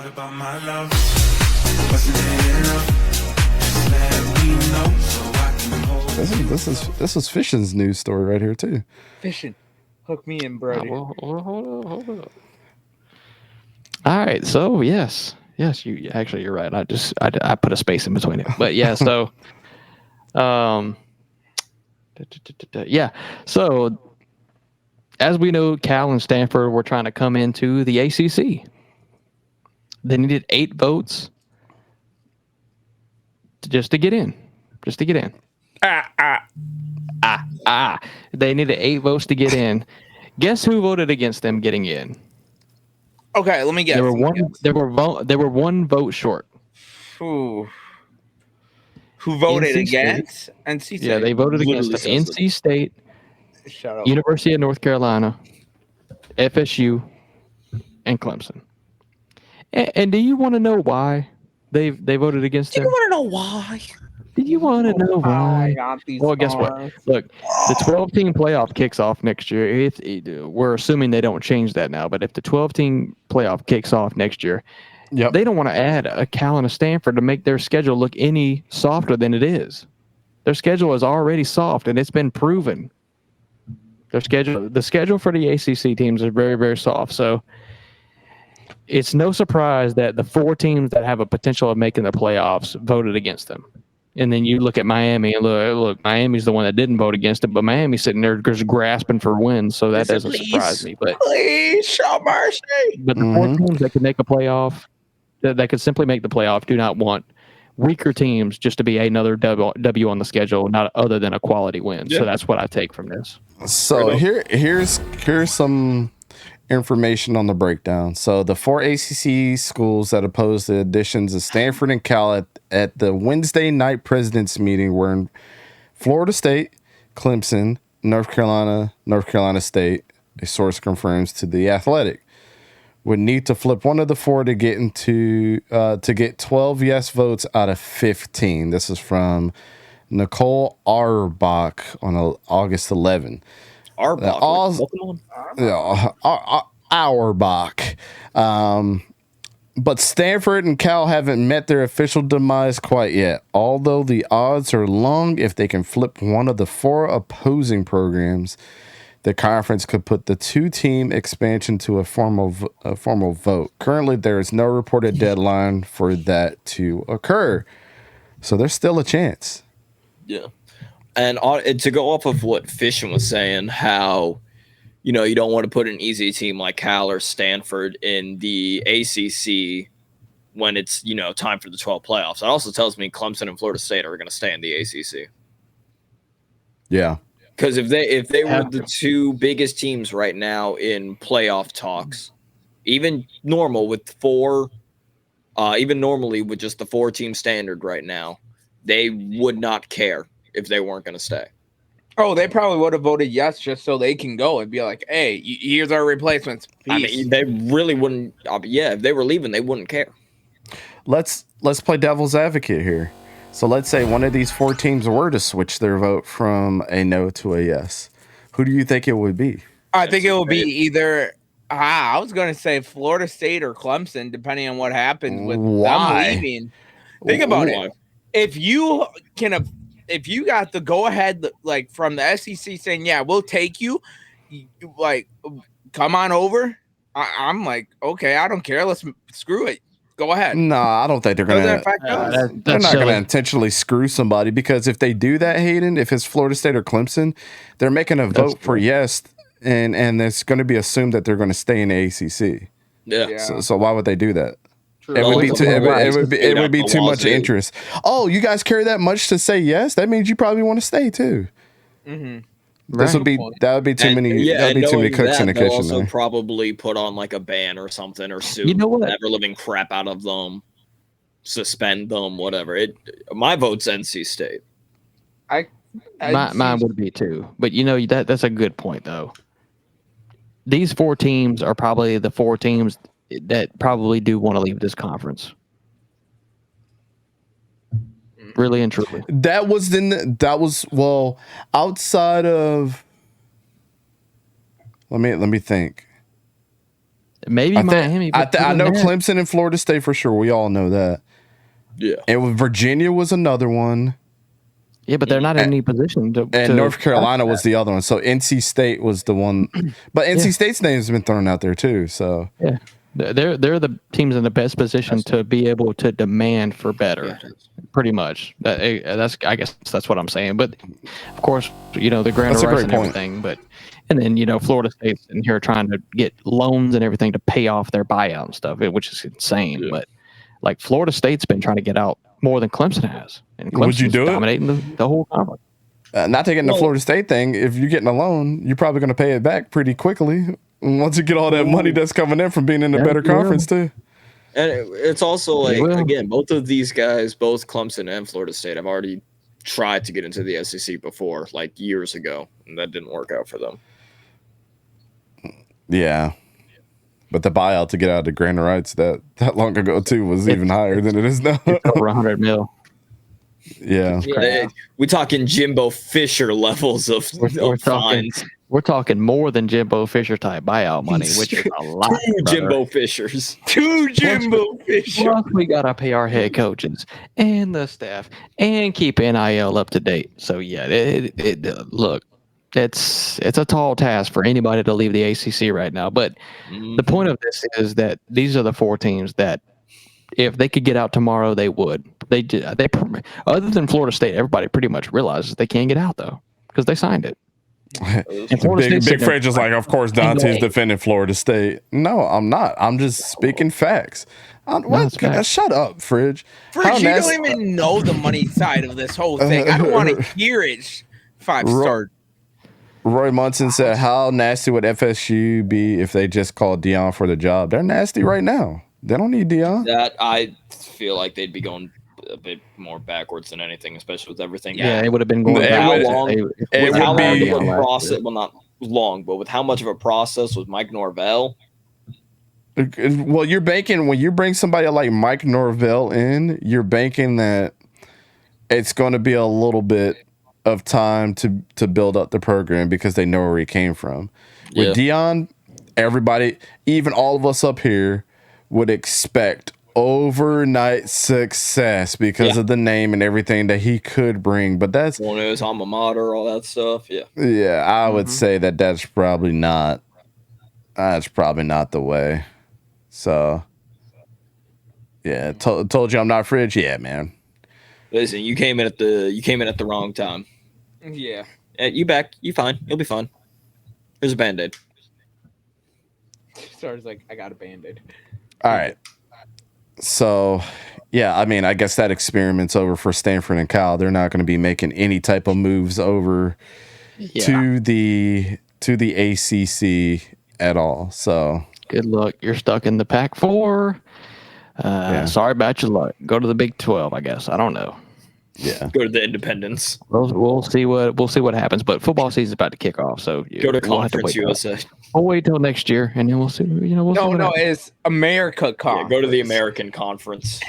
What about my love? Wasn't it enough? Just let me know so I can hold This is Fishing's news story right here too. Fishing. Hook me in, Brody. Hold up. All right, so yes, you're right. I put a space in between it, but yeah. So, yeah. So, as we know, Cal and Stanford were trying to come into the ACC. They needed 8 votes just to get in. They needed 8 votes to get in. Guess who voted against them getting in? Okay, let me guess. There were one vote short. Who voted NC against? State. NC State. Yeah, they voted against NC State, Shut up. University of North Carolina, FSU, and Clemson. And do you want to know why they voted against them? You want to know why? Do you want to know why? Well, guess what? Look, the 12-team playoff kicks off next year. We're assuming they don't change that now, but if the 12-team playoff kicks off next year, they don't want to add a Cal and a Stanford to make their schedule look any softer than it is. Their schedule is already soft, and it's been proven. The schedule for the ACC teams is very, very soft. So it's no surprise that the 4 teams that have a potential of making the playoffs voted against them. And then you look at Miami, and look, Miami's the one that didn't vote against it, but Miami's sitting there just grasping for wins, so that doesn't surprise me. But please show mercy. But the 4 teams that could make a playoff, that could simply make the playoff, do not want weaker teams just to be another W on the schedule, not other than a quality win. Yeah. So that's what I take from this. So here's some information on the breakdown. So the 4 ACC schools that opposed the additions of Stanford and Cal at the Wednesday night presidents meeting were in Florida State, Clemson, North Carolina State. A source confirms to The Athletic. Would need to flip one of the 4 to get to get 12 yes votes out of 15. This is from Nicole Auerbach on August 11. Auerbach. But Stanford and Cal haven't met their official demise quite yet, although the odds are long. If they can flip one of the 4 opposing programs, the conference could put the 2-team expansion to a formal vote. Currently, there is no reported deadline for that to occur, so there's still a chance. Yeah. And to go off of what Fishing was saying, how, you don't want to put an easy team like Cal or Stanford in the ACC when it's, time for the 12 playoffs. It also tells me Clemson and Florida State are going to stay in the ACC. Yeah. Because if they were the 2 biggest teams right now in playoff talks, even normally with just the 4-team standard right now, they would not care if they weren't going to stay. Oh, they probably would have voted yes just so they can go and be like, hey, here's our replacements. Peace. I mean, they really wouldn't. If they were leaving, they wouldn't care. Let's play devil's advocate here. So let's say one of these 4 teams were to switch their vote from a no to a yes. Who do you think it would be? I think it would be either I was going to say Florida State or Clemson, depending on what happens with them leaving. Think about it. If you got the go ahead, like from the SEC saying, yeah, we'll take you, like, come on over. I'm like, okay, I don't care. Let's screw it. Go ahead. No, I don't think they're going to. They're not going to intentionally screw somebody, because if they do that, Hayden, if it's Florida State or Clemson, they're making a vote for yes, and it's going to be assumed that they're going to stay in the ACC. Yeah. So why would they do that? True. It would be too much interest. Oh, you guys care that much to say yes? That means you probably want to stay too. Mm-hmm. That would be too many. That would be too many cooks in the kitchen. They'll also probably put on like a ban or something, or sue ever living crap out of them, suspend them, whatever. My vote's NC State. Mine would be too, but that's a good point though. These 4 teams are probably the 4 teams that probably do want to leave this conference. Really and truly. That was outside of. Let me think. Maybe Miami. I know Clemson and Florida State for sure. We all know that. Yeah. And Virginia was another one. Yeah, but they're not in any position to. And North Carolina was the other one. So NC State was the one. But NC State's name has been thrown out there too. So yeah, they're the teams in the best position to be able to demand for better. Pretty much. I guess that's what I'm saying. But of course, the grant of rights and everything. And then Florida State's in here trying to get loans and everything to pay off their buyout and stuff, which is insane. Yeah. But like Florida State's been trying to get out more than Clemson has, and Clemson's dominating the whole conference. Not taking the Florida State thing. If you're getting a loan, you're probably going to pay it back pretty quickly once you get all that money that's coming in from being in a better conference too. And it's also like, again, both of these guys, both Clemson and Florida State, have already tried to get into the SEC before, like years ago, and that didn't work out for them. Yeah. But the buyout to get out of the grant of rights that long ago too was even higher than it is now. Over 100 mil. Yeah. We talking Jimbo Fisher levels of fines. We're talking more than Jimbo Fisher type buyout money, which is a lot. Two Jimbo Fishers. Two Jimbo Fishers. Plus, we got to pay our head coaches and the staff and keep NIL up to date. So yeah, look. It's a tall task for anybody to leave the ACC right now. But the point of this is that these are the 4 teams that, if they could get out tomorrow, they would. They other than Florida State, everybody pretty much realizes they can't get out though because they signed it. Big Fred is like, of course, Dante's defending Florida State. No, I'm not. I'm just speaking facts. Shut up, Fridge. Fridge, you don't even know the money side of this whole thing. I don't want to hear it. 5-star. Roy Munson said, how nasty would FSU be if they just called Deion for the job? They're nasty right now. They don't need Deion. That I feel like they'd be going a bit more backwards than anything, especially with everything. Yeah, it would have been going not long, but with how much of a process was Mike Norvell? Well, you're banking when you bring somebody like Mike Norvell in, you're banking that it's going to be a little bit of time to build up the program because they know where he came from. With Deion, everybody, even all of us up here, would expect overnight success because of the name and everything that he could bring. But that's one of his alma mater, all that stuff. Yeah, I would say that's probably not. That's probably not the way. So, yeah, told you I'm not Fridge. Yeah, man. Listen, you came in at the wrong time. Yeah. You back. You fine. You'll be fine. Here's a Band-Aid. Star's like, I got a Band-Aid. All right. So, yeah, I mean, I guess that experiment's over for Stanford and Cal. They're not going to be making any type of moves over to the ACC at all. So, good luck. You're stuck in the Pac-4. Sorry about your luck. Go to the Big 12, I guess. I don't know. Yeah, go to the Independents. We'll see what happens. But football season's about to kick off, so go to Conference USA. We'll wait till next year, and then we'll see. It's America Conference. Yeah, go to the American Conference.